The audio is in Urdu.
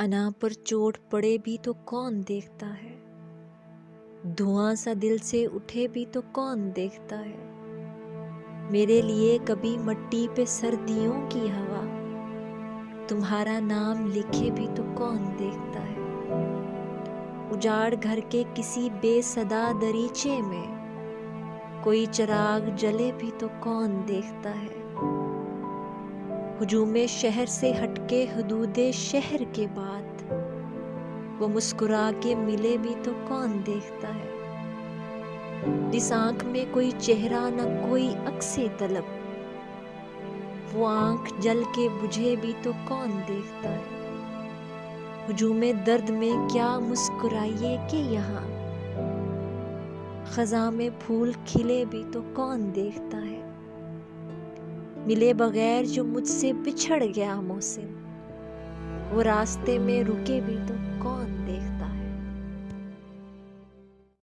انا پر چوٹ پڑے بھی تو کون دیکھتا ہے، دھواں سا دل سے اٹھے بھی تو کون دیکھتا ہے، میرے لیے کبھی مٹی پہ سردیوں کی ہوا تمہارا نام لکھے بھی تو کون دیکھتا ہے، اجاڑ گھر کے کسی بے صدا دریچے میں کوئی چراغ جلے بھی تو کون دیکھتا ہے، ہجوم شہر سے ہٹ کے حدود شہر کے بعد وہ مسکرا کے ملے بھی تو کون دیکھتا ہے، جس آنکھ میں کوئی چہرہ نہ کوئی عکس طلب وہ آنکھ جل کے بجھے بھی تو کون دیکھتا ہے، ہجوم درد میں کیا مسکرائیے کہ یہاں خزاں میں پھول کھلے بھی تو کون دیکھتا ہے، ملے بغیر جو مجھ سے بچھڑ گیا موسم وہ راستے میں رکے بھی تو کون دیکھتا ہے۔